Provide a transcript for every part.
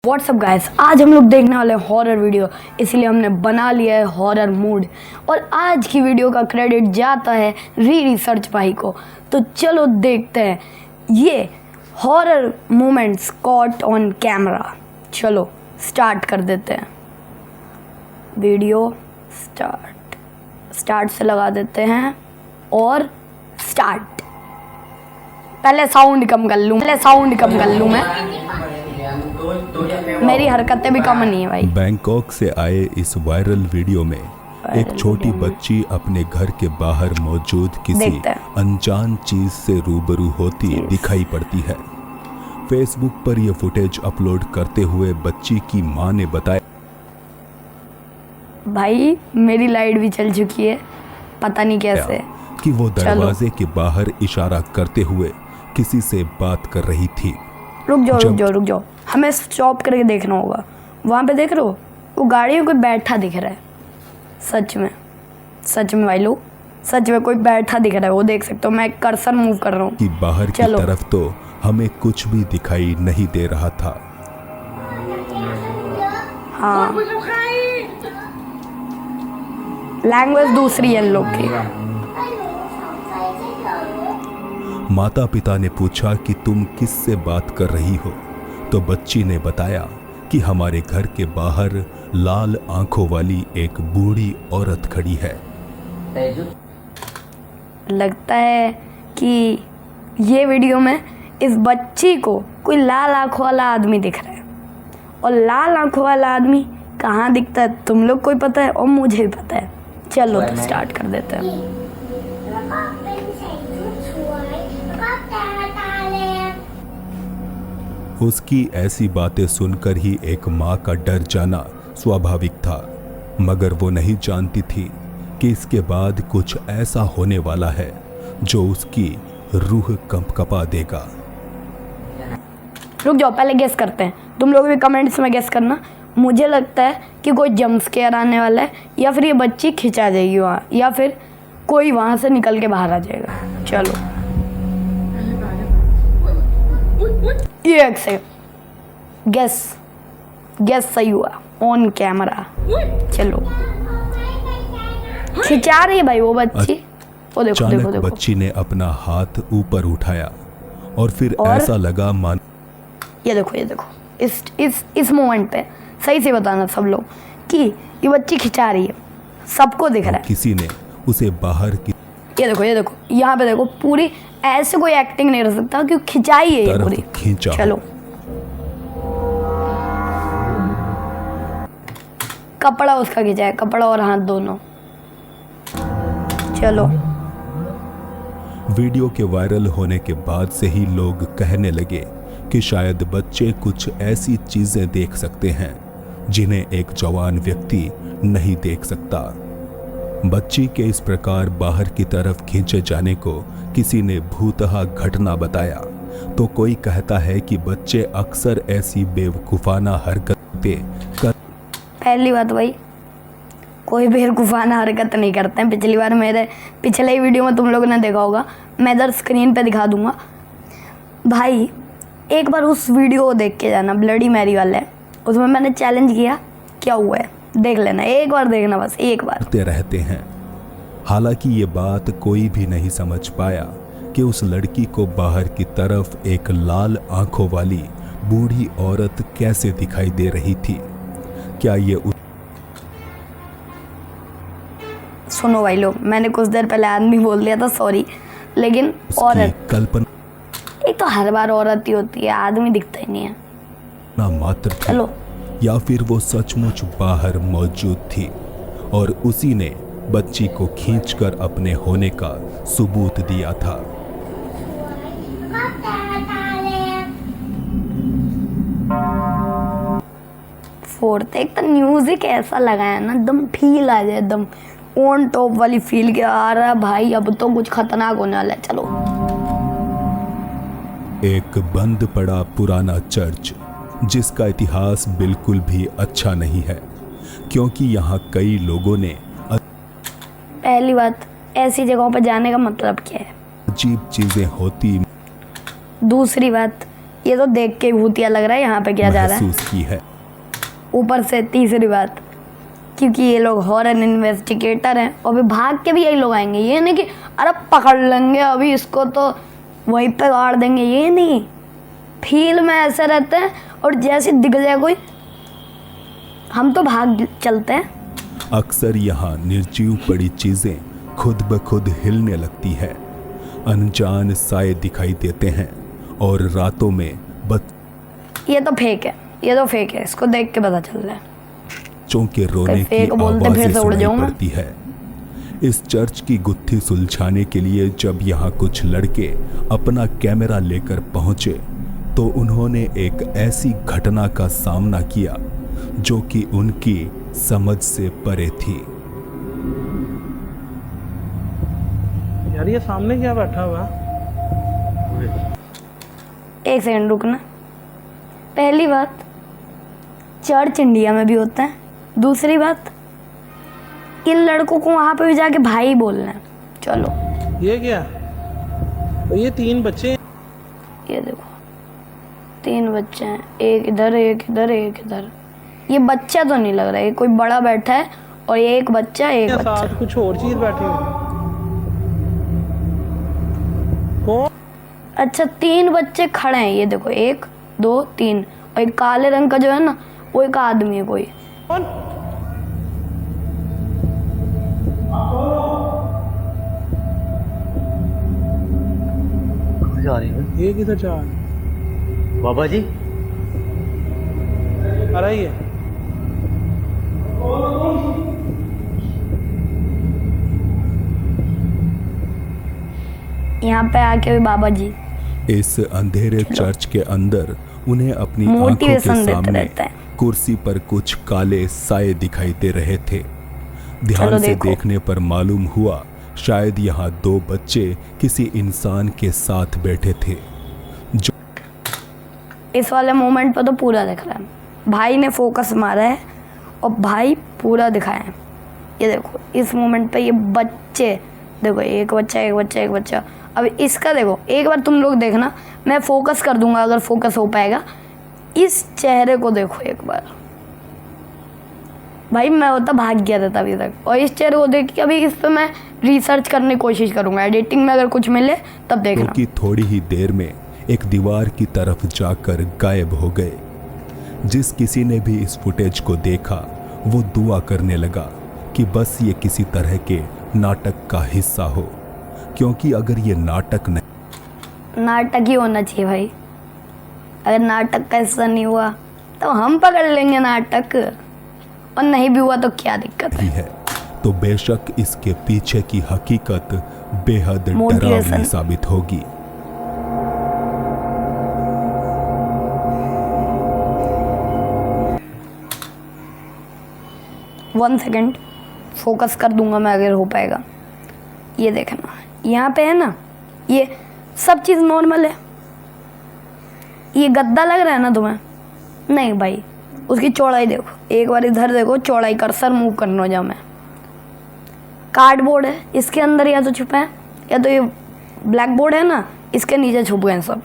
WhatsApp guys, आज हम लोग देखने वाले हैं हॉरर वीडियो, इसलिए हमने बना लिया है हॉरर मूड। और आज की वीडियो का क्रेडिट जाता है रिसर्च भाई को। तो चलो देखते हैं ये horror moments caught on camera. चलो स्टार्ट कर देते हैं। वीडियो स्टार्ट से लगा देते हैं और स्टार्ट। पहले साउंड कम कर लूँ मैं मेरी हरकतें भी कम नहीं है भाई। बैंकॉक से आए इस वायरल वीडियो में एक छोटी बच्ची अपने घर के बाहर मौजूद किसी अनजान चीज से रूबरू होती दिखाई पड़ती है। फेसबुक पर यह फुटेज अपलोड करते हुए बच्ची की मां ने बताया, भाई मेरी लाइट भी चल चुकी है, पता नहीं कैसे, कि वो दरवाजे के बाहर इशारा करते हुए किसी से बात कर रही थी। रुक जाओ, हमें स्टॉप करके देखना होगा। वहाँ पे देख रहे हो, वो गाड़ी में कोई बैठा दिख रहा है। सच में भाई लोग, सच में कोई बैठा दिख रहा है, वो देख सकते हो। मैं कर्सर मूव कर रहा हूँ कि बाहर की तरफ तो हमें कुछ भी दिखाई नहीं दे रहा था। हाँ, लैंग्वेज दूसरी है लोग की। माता पिता ने पूछा कि तुम किससे बात कर रही हो, तो बच्ची ने बताया कि हमारे घर के बाहर लाल आंखों वाली एक बूढ़ी औरत खड़ी है। लगता है कि ये वीडियो में इस बच्ची को कोई लाल आंखों वाला आदमी दिख रहा है। और लाल आंखों वाला आदमी कहाँ दिखता है तुम लोग को ही पता है और मुझे भी पता है। चलो तो स्टार्ट कर देते हैं। उसकी ऐसी बातें सुनकर ही एक माँ का डर जाना स्वाभाविक था, मगर वो नहीं जानती थी कि इसके बाद कुछ ऐसा होने वाला है जो उसकी रूह कंपकपा देगा। रुक जाओ, पहले गेस करते हैं। तुम लोग भी कमेंट्स में गेस करना। मुझे लगता है कि कोई जंप स्केयर आने वाला है, या फिर ये बच्ची खिंचा जाएगी वहाँ, या फिर कोई वहाँ से निकल के बाहर आ जाएगा। चलो ये एक से गेस सही हुआ ऑन कैमरा। चलो खिंचा रही है भाई वो बच्ची। वो देखो बच्ची ने अपना हाथ ऊपर उठाया और फिर ऐसा लगा मान ये देखो इस मोमेंट पे सही से बताना सब लोग कि ये बच्ची खिंचा रही है, सबको दिख रहा है। किसी ने उसे बाहर की ये देखो यहाँ पे देखो, पूरी ऐसे कोई एक्टिंग नहीं कर सकता क्योंकि खिंचाई है ये पूरी। खींचा। चलो कपड़ा उसका खिंचा है, कपड़ा और हाथ दोनों। चलो वीडियो के वायरल होने के बाद से ही लोग कहने लगे कि शायद बच्चे कुछ ऐसी चीजें देख सकते हैं जिन्हें एक जवान व्यक्ति नहीं देख सकता। बच्ची के इस प्रकार बाहर की तरफ खींचे जाने को किसी ने भूतहा घटना बताया, तो कोई कहता है कि बच्चे अक्सर ऐसी बेवकूफाना हरकतें कर। पहली बात भाई, कोई बेवकूफाना हरकत नहीं करते हैं। पिछली बार मेरे पिछले ही वीडियो में तुम लोगों ने देखा होगा, मैं इधर स्क्रीन पे दिखा दूंगा भाई। एक बार उस वीडियो को देख के जाना, ब्लडी मैरी वाला है, उसमें मैंने चैलेंज किया, क्या हुआ है देख लेना, एक बार देखना, बस एक बार। रहते हैं। हालांकि ये बात कोई भी नहीं समझ पाया कि उस लड़की को बाहर की तरफ एक लाल आंखों वाली बूढ़ी औरत कैसे दिखाई दे रही थी। क्या ये सुनो भाई लोग, मैंने कुछ देर पहले आदमी बोल दिया था, सॉरी, लेकिन औरत कल्पना, एक तो हर बार औरत ही होती है, आदमी दिखता ही नहीं है ना मात्र थी। चलो, या फिर वो सचमुच बाहर मौजूद थी और उसी ने बच्ची को खींचकर अपने होने का सबूत दिया था। फोर्थ, एक तो म्यूजिक ऐसा लगाया ना, एकदम फील आ जाए, एकदम ऑन टॉप वाली फील के आ रहा है भाई। अब तो कुछ खतरनाक होने वाला है। चलो, एक बंद पड़ा पुराना चर्च जिसका इतिहास बिल्कुल भी अच्छा नहीं है, क्योंकि यहाँ कई लोगों ने पहली बात, ऐसी जगहों पर जाने का मतलब क्या है? अजीब चीजें होती। दूसरी बात, ये तो देख के भूतिया लग रहा है यहाँ पे क्या जा रहा है। महसूस की है। ऊपर से तीसरी बात, क्योंकि ये लोग हॉरर इन्वेस्टिगेटर हैं और भी भाग के भी यही लोग आएंगे, ये नहीं कि अरे पकड़ लेंगे अभी इसको तो वहीं पे गाड़ देंगे, ये नहीं। फील में ऐसे रहते हैं और जैसे दिख जाए कोई हम तो भाग चलते हैं। अक्सर यहाँ निर्जीव पड़ी चीजें खुद ब खुद हिलने लगती है, अनजान साए दिखाई देते हैं और रातों में ये तो फेक है, ये तो फेक है, इसको देख के पता चल रहा है। बच्चों के रोने की आवाजें सुनाई पड़ती है। इस चर्च की गुत्थी सुलझाने के लिए जब यहाँ कुछ लड़के अपना कैमरा लेकर पहुंचे तो उन्होंने एक ऐसी घटना का सामना किया जो कि उनकी समझ से परे थी। यार ये सामने क्या बैठा हुआ? एक सेकंड रुकना। पहली बात, चर्च इंडिया में भी होता है। दूसरी बात, इन लड़कों को वहां पे भी जाके भाई बोलना है। चलो ये क्या? तो ये 3 बच्चे, ये देखो 3 बच्चे हैं, एक इधर एक इधर एक इधर। ये बच्चा तो नहीं लग रहा है, कोई बड़ा बैठा है और ये एक बच्चा एक बच्चा। साथ कुछ और चीज बैठी हुई। कौन? अच्छा 3 बच्चे खड़े हैं, ये देखो 1 2 3 और एक काले रंग का जो है ना वो एक आदमी है कोई। कौन? जा रही है ये किधर जा? बाबा जी। अरे ये यहाँ पे आके भी बाबा जी इस अंधेरे चर्च के अंदर उन्हें अपनी आंखों के मोटिवेशन देते सामने रहते हैं। कुर्सी पर कुछ काले साए दिखाई दे रहे थे। ध्यान चलो से देखो। देखने पर मालूम हुआ शायद यहाँ 2 बच्चे किसी इंसान के साथ बैठे थे। जो इस वाले मोमेंट पर तो पूरा दिख रहा है, भाई ने फोकस मारा है और भाई पूरा दिखाया है। ये देखो इस मोमेंट पे ये बच्चे देखो, एक बच्चा एक बच्चा एक बच्चा। अब इसका देखो, एक बार तुम लोग देखना, मैं फोकस कर दूंगा अगर फोकस हो पाएगा। इस चेहरे को देखो एक बार, भाई मैं होता भाग गया था तभी तक। और इस चेहरे को देख के अभी इस पे मैं रिसर्च करने की कोशिश करूंगा, एडिटिंग में अगर कुछ मिले तब देखना। कि थोड़ी ही देर में एक दीवार की तरफ जाकर गायब हो गए। जिस किसी ने भी इस फुटेज को देखा वो दुआ करने लगा कि बस ये किसी तरह के नाटक का हिस्सा हो, क्योंकि अगर ये नाटक नहीं, नाटक ही होना चाहिए भाई। अगर नाटक का हिस्सा नहीं हुआ तो हम पकड़ लेंगे नाटक, और नहीं भी हुआ तो क्या दिक्कत ही है। है तो बेशक इसके पीछे की हकीकत बेहद Motivation। डरावनी साबित होगी। वन सेकेंड फोकस कर दूंगा मैं अगर हो पाएगा। ये देखना यहाँ पे है ना, ये सब चीज़ नॉर्मल है। ये गद्दा लग रहा है ना तुम्हें? नहीं भाई, उसकी चौड़ाई देखो, एक बार इधर देखो, चौड़ाई कर्सर मूव करना जाओ मैं। कार्डबोर्ड है, इसके अंदर या तो छुपे हैं या तो ये ब्लैक बोर्ड है ना, इसके नीचे छुप गए सब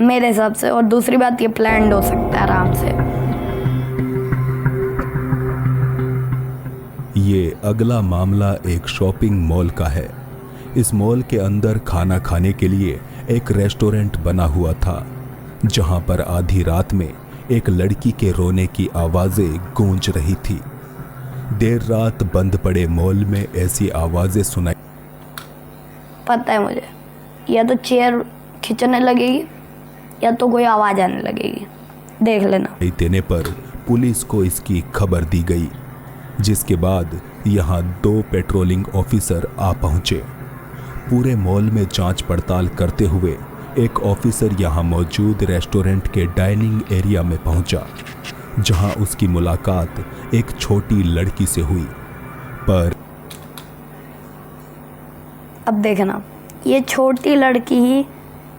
मेरे हिसाब से। और दूसरी बात, ये प्लान्ड हो सकता है आराम से। ये अगला मामला एक शॉपिंग मॉल का है। इस मॉल के अंदर खाना खाने के लिए एक रेस्टोरेंट बना हुआ था, जहां पर आधी रात में एक लड़की के रोने की आवाजें गूंज रही थी। देर रात बंद पड़े मॉल में ऐसी आवाजें सुनाई पता है मुझे, या तो चेयर खिंचने लगेगी या तो कोई आवाज आने लगेगी, देख लेना। देने पर पुलिस को इसकी खबर दी गई, जिसके बाद यहाँ 2 पेट्रोलिंग ऑफिसर आ पहुंचे। पूरे मॉल में जांच पड़ताल करते हुए एक ऑफिसर यहाँ मौजूद रेस्टोरेंट के डाइनिंग एरिया में पहुंचा, जहां उसकी मुलाकात एक छोटी लड़की से हुई। पर अब देखना, ये छोटी लड़की ही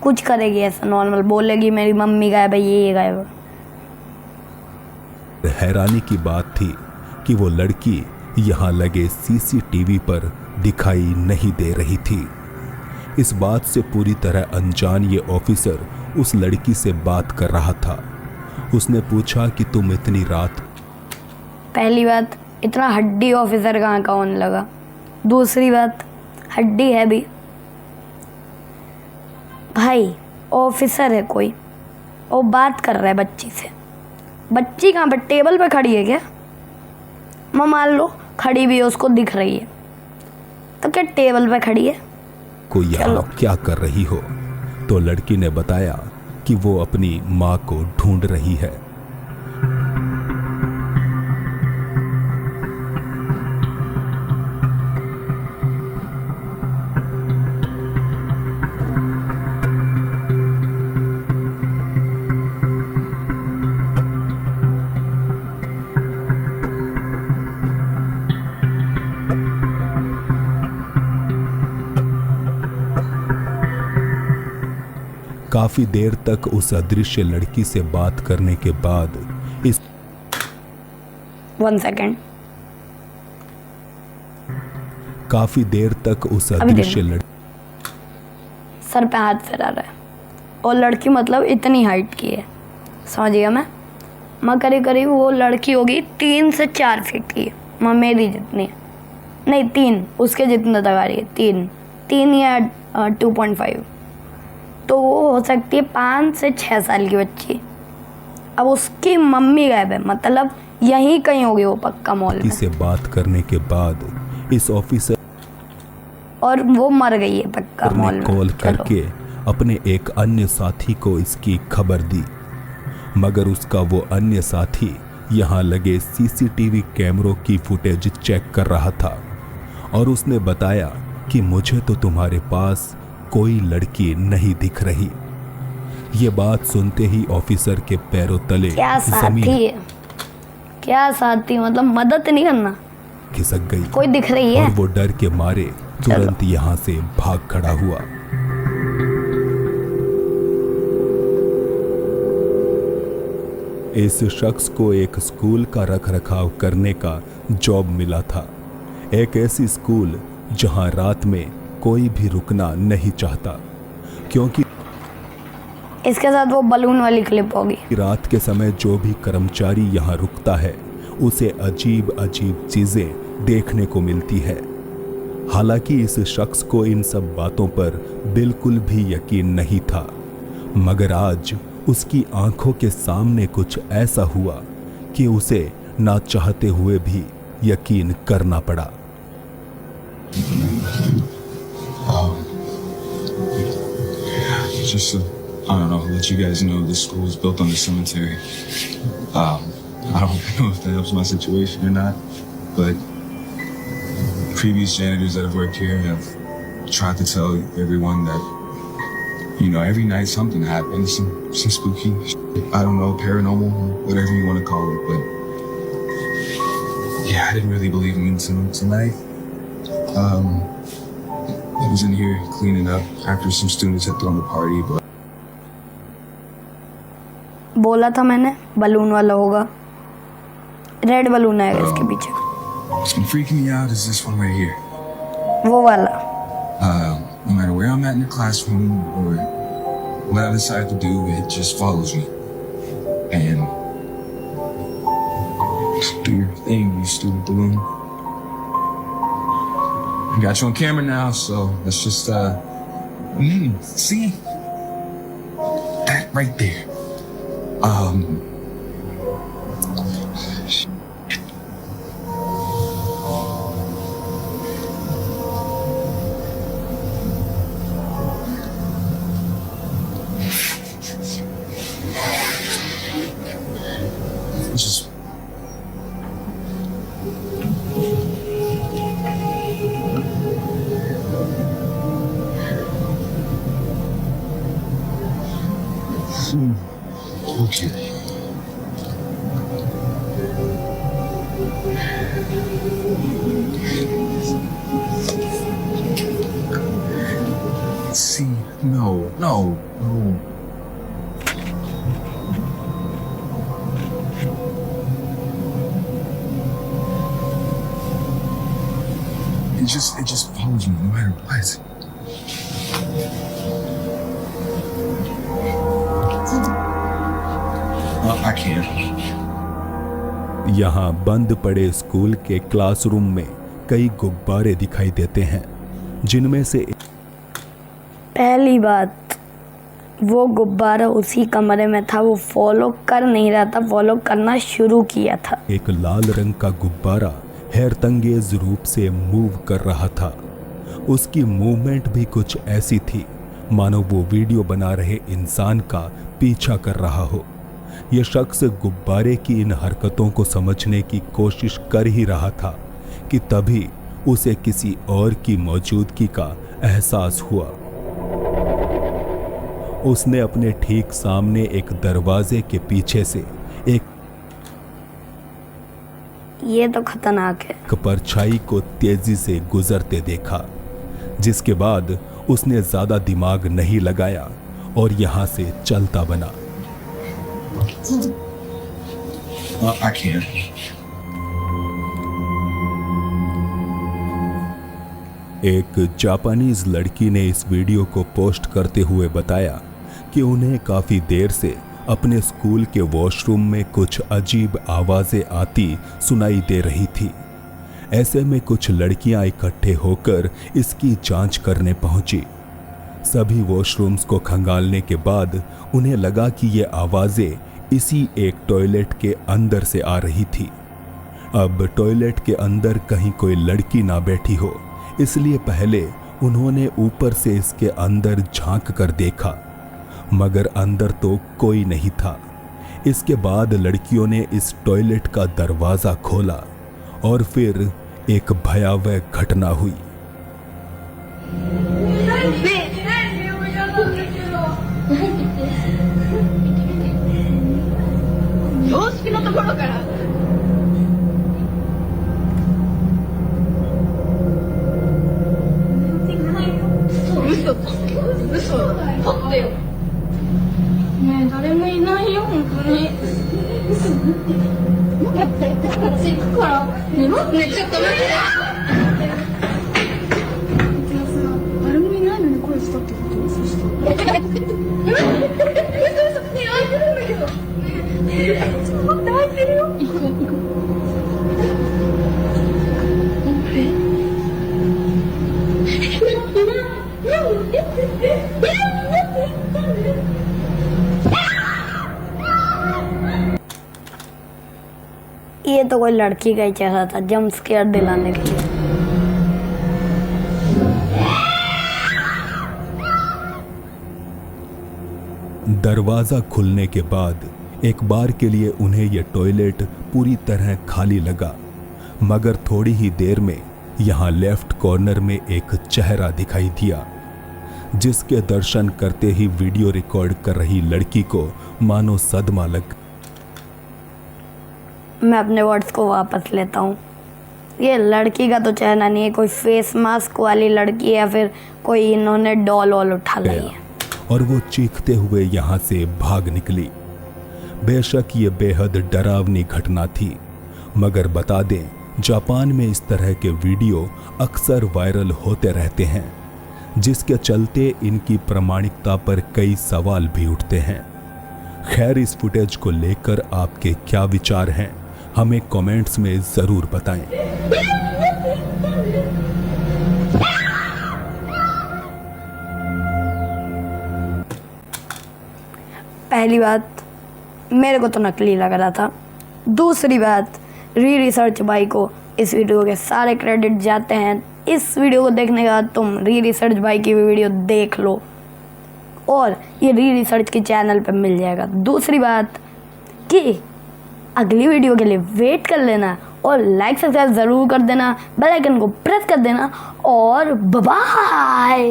कुछ करेगी ऐसा नॉर्मल, बोलेगी मेरी मम्मी गायब है, ये गायब है। हैरानी की बात थी कि वो लड़की यहाँ लगे सीसीटीवी पर दिखाई नहीं दे रही थी। इस बात से पूरी तरह अनजान ये ऑफिसर उस लड़की से बात कर रहा था। उसने पूछा कि तुम इतनी रात। पहली बात, इतना हड्डी ऑफिसर कहाँ का होने लगा। दूसरी बात, हड्डी है भी भाई, ऑफिसर है कोई और बात कर रहा है बच्ची से। बच्ची कहाँ पर, टेबल पे खड़ी है क्या? मैं मान लो खड़ी भी है, उसको दिख रही है, तो क्या टेबल पे खड़ी है? को यहाँ क्या कर रही हो? तो लड़की ने बताया कि वो अपनी माँ को ढूंढ रही है। काफी देर तक उस अदृश्य लड़की से बात करने के बाद इस 1 सेकेंड, काफी देर तक उस अदृश्य सर पे हाथ फिरा रहा है और लड़की मतलब इतनी हाइट की है, समझ गया मैं करीब करीब वो लड़की होगी 3 से 4 फीट की, मैं मेरी जितनी है, नहीं 3, उसके जितना तक आ रही है, 3 या 2.5, तो वो हो सकती है 5 से 6 साल की बच्ची। अब उसकी मम्मी गायब है, मतलब यहीं कहीं होगी वो पक्का मॉल में। से बात करने के बाद इस ऑफिसर और वो मर गई है पक्का मॉल में। कॉल करके अपने एक अन्य साथी को इसकी खबर दी, मगर उसका वो अन्य साथी यहाँ लगे सीसीटीवी कैमरों की फुटेज चेक कर रहा था और उसने बताया कि मुझे तो तुम्हारे पास कोई लड़की नहीं दिख रही। ये बात सुनते ही ऑफिसर के पैरों तले क्या साथी है, क्या साथी, मतलब मदद नहीं करना, खिसक गई। कोई दिख रही है और वो डर के मारे तुरंत यहाँ से भाग खड़ा हुआ। इस शख्स को एक स्कूल का रखरखाव करने का जॉब मिला था, एक ऐसी स्कूल जहां रात में कोई भी रुकना नहीं चाहता, क्योंकि इसके साथ वो बलून वाली क्लिप होगी। रात के समय जो भी कर्मचारी यहाँ रुकता है उसे अजीब अजीब चीजें देखने को मिलती है। हालांकि इस शख्स को इन सब बातों पर बिल्कुल भी यकीन नहीं था, मगर आज उसकी आंखों के सामने कुछ ऐसा हुआ कि उसे ना चाहते हुए भी यकीन करना पड़ा। Just to, I don't know, let you guys know this school is built on the cemetery. I don't know if that helps my situation or not, but previous janitors that have worked here have tried to tell everyone that, you know, every night something happens, some spooky shit. I don't know, paranormal, whatever you want to call it, but yeah, I didn't really believe in it tonight. I was in here cleaning up after some students had thrown the party, but बोला था मैंने balloon वाला होगा, red balloon आएगा इसके पीछे। what's been freaking me out is this one right here. वो वाला। No matter where I'm at in the classroom or what I decide to do, it just follows me. And just do your thing, you stupid balloon. I got you on camera now, so let's just see that right there. Just okay. See, no. It just follows me no matter what. can't. यहाँ बंद पड़े school के classroom में कई गुब्बारे दिखाई देते हैं, जिनमें से पहली बात, वो गुब्बारा उसी कमरे में था, वो फॉलो कर नहीं रहा था, फॉलो करना शुरू किया था। एक लाल रंग का गुब्बारा हैरतंगेज रूप से मूव कर रहा था। उसकी मूवमेंट भी कुछ ऐसी थी मानो वो वीडियो बना रहे इंसान का पीछा कर रहा हो। यह शख्स गुब्बारे की इन हरकतों को समझने की कोशिश कर ही रहा था कि तभी उसे किसी और की मौजूदगी का एहसास हुआ। उसने अपने ठीक सामने एक दरवाजे के पीछे से एक ये तो खतरनाक है। परछाई को तेजी से गुजरते देखा, जिसके बाद उसने ज्यादा दिमाग नहीं लगाया और यहां से चलता बना। I can't. एक जापानीज लड़की ने इस वीडियो को पोस्ट करते हुए बताया कि उन्हें काफी देर से अपने स्कूल के वॉशरूम में कुछ अजीब आवाजें आती सुनाई दे रही थी। ऐसे में कुछ लड़कियां इकट्ठे होकर इसकी जांच करने पहुंची। सभी वॉशरूम्स को खंगालने के बाद उन्हें लगा कि ये आवाजें इसी एक टॉयलेट के अंदर से आ रही थी। अब टॉयलेट के अंदर कहीं कोई लड़की ना बैठी हो, इसलिए पहले उन्होंने ऊपर से इसके अंदर झांक कर देखा, मगर अंदर तो कोई नहीं था। इसके बाद लड़कियों ने इस टॉयलेट का दरवाज़ा खोला और फिर एक भयावह घटना हुई। ये तो कोई लड़की का ही चेहरा था, जंप स्केयर दिलाने के लिए। दरवाजा खुलने के बाद एक बार के लिए उन्हें यह टॉयलेट पूरी तरह खाली लगा, मगर थोड़ी ही देर में यहाँ लेफ्ट कॉर्नर में एक चेहरा दिखाई दिया, जिसके दर्शन करते ही वीडियो रिकॉर्ड कर रही लड़की को मानो सदमा लग। मैं अपने वर्ड्स को वापस लेता हूँ। ये लड़की का तो चेहरा नहीं है, कोई फेस मास्क वाली लड़की है या फिर कोई इन्होंने डॉल वॉल उठा ली है। और वो चीखते हुए यहाँ से भाग निकली। बेशक ये बेहद डरावनी घटना थी, मगर बता दें, जापान में इस तरह के वीडियो अक्सर वायरल होते रहते हैं, जिसके चलते इनकी प्रामाणिकता पर कई सवाल भी उठते हैं। खैर, इस फुटेज को लेकर आपके क्या विचार हैं, हमें कमेंट्स में ज़रूर बताएं। पहली बात, मेरे को तो नकली लग रहा था। दूसरी बात, रिसर्च भाई को इस वीडियो के सारे क्रेडिट जाते हैं। इस वीडियो को देखने के बाद तुम रिसर्च भाई की वीडियो देख लो और ये रिसर्च के चैनल पे मिल जाएगा। दूसरी बात कि अगली वीडियो के लिए वेट कर लेना और लाइक सब्सक्राइब ज़रूर कर देना, बेल आइकन को प्रेस कर देना और बाय।